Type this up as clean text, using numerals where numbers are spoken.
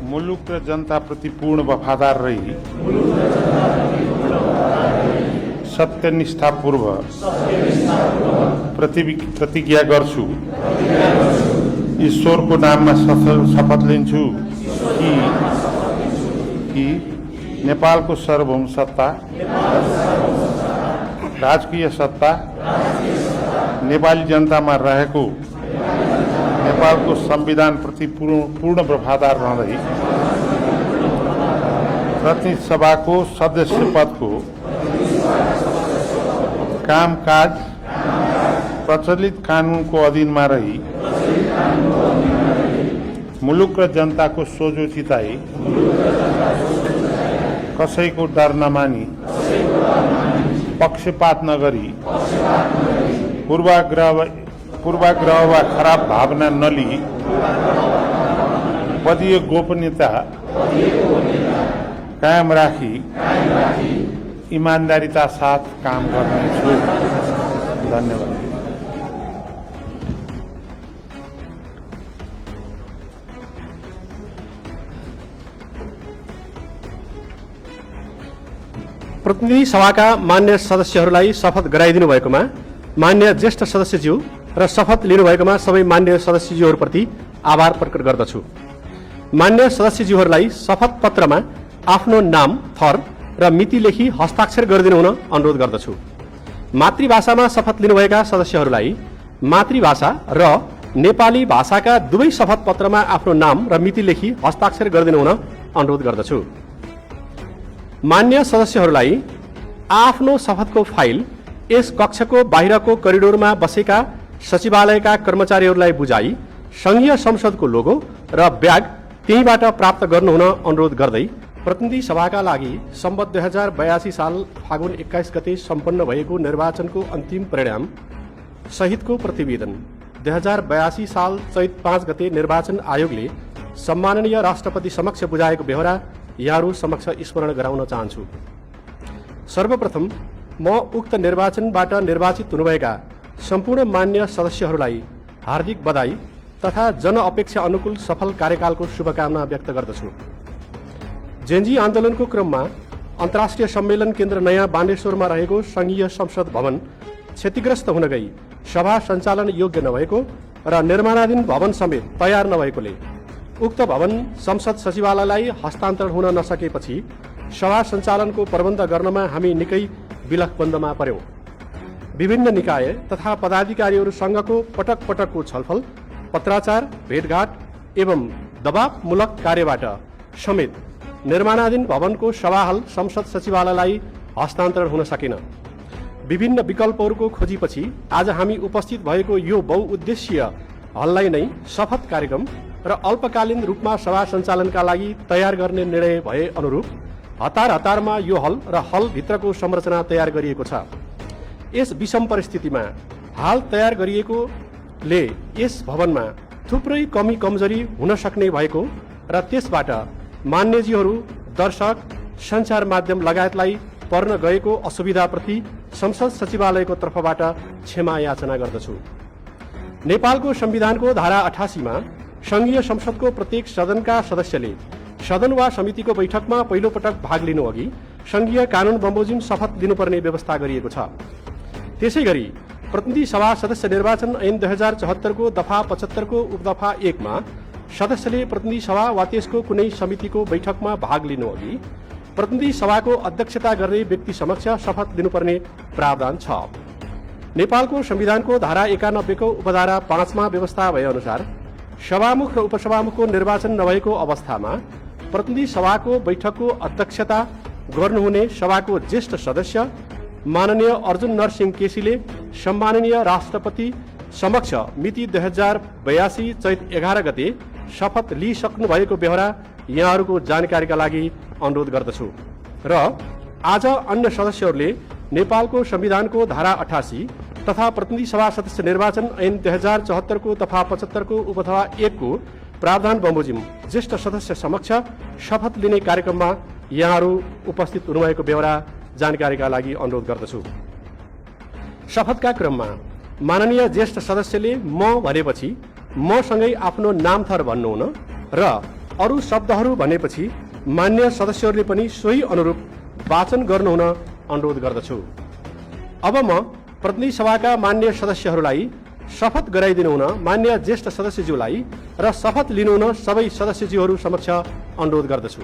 मुलुक र जनताप्रति पूर्ण वफादार रही सत्यनिष्ठापूर्वक प्रतिज्ञा गर्छु। ईश्वरको नाममा शपथ लिन्छु कि नेपालको सार्वभौम सत्ता, राजकीय सत्ता नेपाली जनतामा रहेको नेपालको संविधानप्रति पूर्ण वफादार रहँदै प्रतिनिधि सभाको सदस्य पदको कामकाज प्रचलित कानुनको अधीनमा रही मुलुक र जनताको सोझो चिताई कसैको डर नमानी पक्षपात नगरी पूर्वाग्रह वा खराब भावना नलिई पदीय गोपनीयता कायम राखी ईमानदारीता साथ काम गर्नेछु। धन्यवाद। प्रतिनिधि सभाका मान्य सदस्यहरूलाई शपथ गराइदिनु भएकोमा मान्य ज्येष्ठ सदस्यज्यू र शपथ लिनुभएकोमा सबै मान्य सदस्यज्यूहरूप्रति आभार प्रकट गर्दछु। मान्य सदस्यज्यूहरूलाई शपथ पत्रमा आफ्नो नाम, थर र मिति लेखी हस्ताक्षर गरिदिनु हुन अनुरोध गर्दछु। मातृभाषामा शपथ लिनुभएका सदस्यहरूलाई मातृभाषा र नेपाली भाषाका दुवै शपथ पत्रमा आफ्नो नाम र मिति लेखी हस्ताक्षर गरिदिनु हुन अनुरोध गर्दछु। मान्य सदस्यहरूलाई आफ्नो शपथको फाइल यस कक्षको बाहिरको करिडोरमा बसेका सचिवालयका कर्मचारीहरूलाई बुझाई संघीय संसदको लोगो र ब्याग त्यहीबाट प्राप्त गर्नुहुन अनुरोध गर्दै प्रतिनिधि सभाका लागि सम्वत 2082 साल फागुन 21 गते सम्पन्न भएको निर्वाचनको अन्तिम परिणाम सहितको प्रतिवेदन 2082 साल चैत 5 गते निर्वाचन आयोगले सम्माननीय राष्ट्रपति समक्ष बुझाएको बेहोरा यहाँहरू समक्ष स्मरण गराउन चाहन्छु। सर्वप्रथम म उक्त निर्वाचनबाट निर्वाचित हुनुभएका सम्पूर्ण मान्य सदस्यहरूलाई हार्दिक बधाई तथा जनअपेक्षा अनुकूल सफल कार्यकालको शुभकामना व्यक्त गर्दछु। जेन्जी आन्दोलनको क्रममा अन्तर्राष्ट्रिय सम्मेलन केन्द्र नयाँ बानेश्वरमा रहेको संघीय संसद भवन क्षतिग्रस्त हुन गई सभा सञ्चालन योग्य नभएको र निर्माणाधीन भवन समेत तयार नभएकोले उक्त भवन संसद सचिवालयलाई हस्तान्तरण हुन नसकेपछि सभा सञ्चालनको प्रबन्ध गर्नमा हामी निकै विलखबन्दमा पर्यौं। विभिन्न निकाय तथा पदाधिकारीहरूसँगको पटक पटकको छलफल, पत्राचार, भेटघाट एवं दबावमूलक कार्यबाट समेत निर्माणाधीन भवनको सभाहाल संसद सचिवालयलाई हस्तान्तरण हुन सकेन। विभिन्न विकल्पहरूको खोजीपछि आज हामी उपस्थित भएको यो बहुउद्देश्यीय हललाई नै शपथ कार्यक्रम र अल्पकालीन रूपमा सभा सञ्चालनका लागि तयार गर्ने निर्णय भए अनुरूप हतार हतारमा यो हल र हलभित्रको संरचना तयार गरिएको छ। यस विषम परिस्थितिमा हाल तयार गरिएकोले यस भवनमा थुप्रै कमी कमजोरी हुन सक्ने भएको र त्यसबाट मान्यजीहरू, दर्शक, सञ्चार माध्यम लगायतलाई पर्न गएको असुविधाप्रति संसद सचिवालयको तर्फबाट क्षमा याचना गर्दछु। नेपालको संविधानको धारा 88 मा संघीय संसदको प्रत्येक सदनका सदस्यले सदन वा समितिको बैठकमा पहिलो पटक भाग लिनु अघि संघीय कानून बमोजिम शपथ लिनुपर्ने व्यवस्था गरिएको छ। त्यसैगरी प्रतिनिधि सभा सदस्य निर्वाचन ऐन 2074 को दफा 75 को उपदफा 1 मा सदस्यले प्रतिनिधि सभा वा त्यसको कुनै समितिको बैठकमा भाग लिनु अघि प्रतिनिधि सभाको अध्यक्षता गर्ने व्यक्ति समक्ष शपथ लिनुपर्ने प्रावधान छ। नेपालको संविधानको धारा 91 को उपधारा 5 मा व्यवस्था भए अनुसार सभामुख र उपसभामुखको निर्वाचन नभएको अवस्थामा प्रतिनिधि सभाको बैठकको अध्यक्षता गर्नुहुने सभाको ज्येष्ठ सदस्य माननीय अर्जुन नरसिंह केसीले सम्माननीय राष्ट्रपति समक्ष मिति 2082 चैत 11 गते शपथ लिइसक्नु भएको बेहोरा यहाँहरूको जानकारीका लागि अनुरोध गर्दछु र आज अन्य सदस्यहरूले नेपालको संविधानको धारा 88 तथा प्रतिनिधि सभा सदस्य निर्वाचन ऐन 2074 को दफा 75 को उपदफा 1 को प्रावधान बमोजिम ज्येष्ठ सदस्य समक्ष शपथ लिने कार्यक्रममा यहाँहरू उपस्थित हुनुभएको बेहोरा जानकारीका लागि अनुरोध गर्दछु। शपथका क्रममा माननीय ज्येष्ठ सदस्यले म भनेपछि मसँगै आफ्नो नाम थर भन्नुहुन र अरू शब्दहरू भनेपछि मान्य सदस्यहरूले पनि सोही अनुरूप वाचन गर्नुहुन अनुरोध गर्दछु। अब म प्रतिनिधि सभाका मान्य सदस्यहरूलाई शपथ गराइदिनुहुन मान्य ज्येष्ठ सदस्यज्यूलाई र शपथ लिनुहुन सबै सदस्यज्यूहरू समक्ष अनुरोध गर्दछु।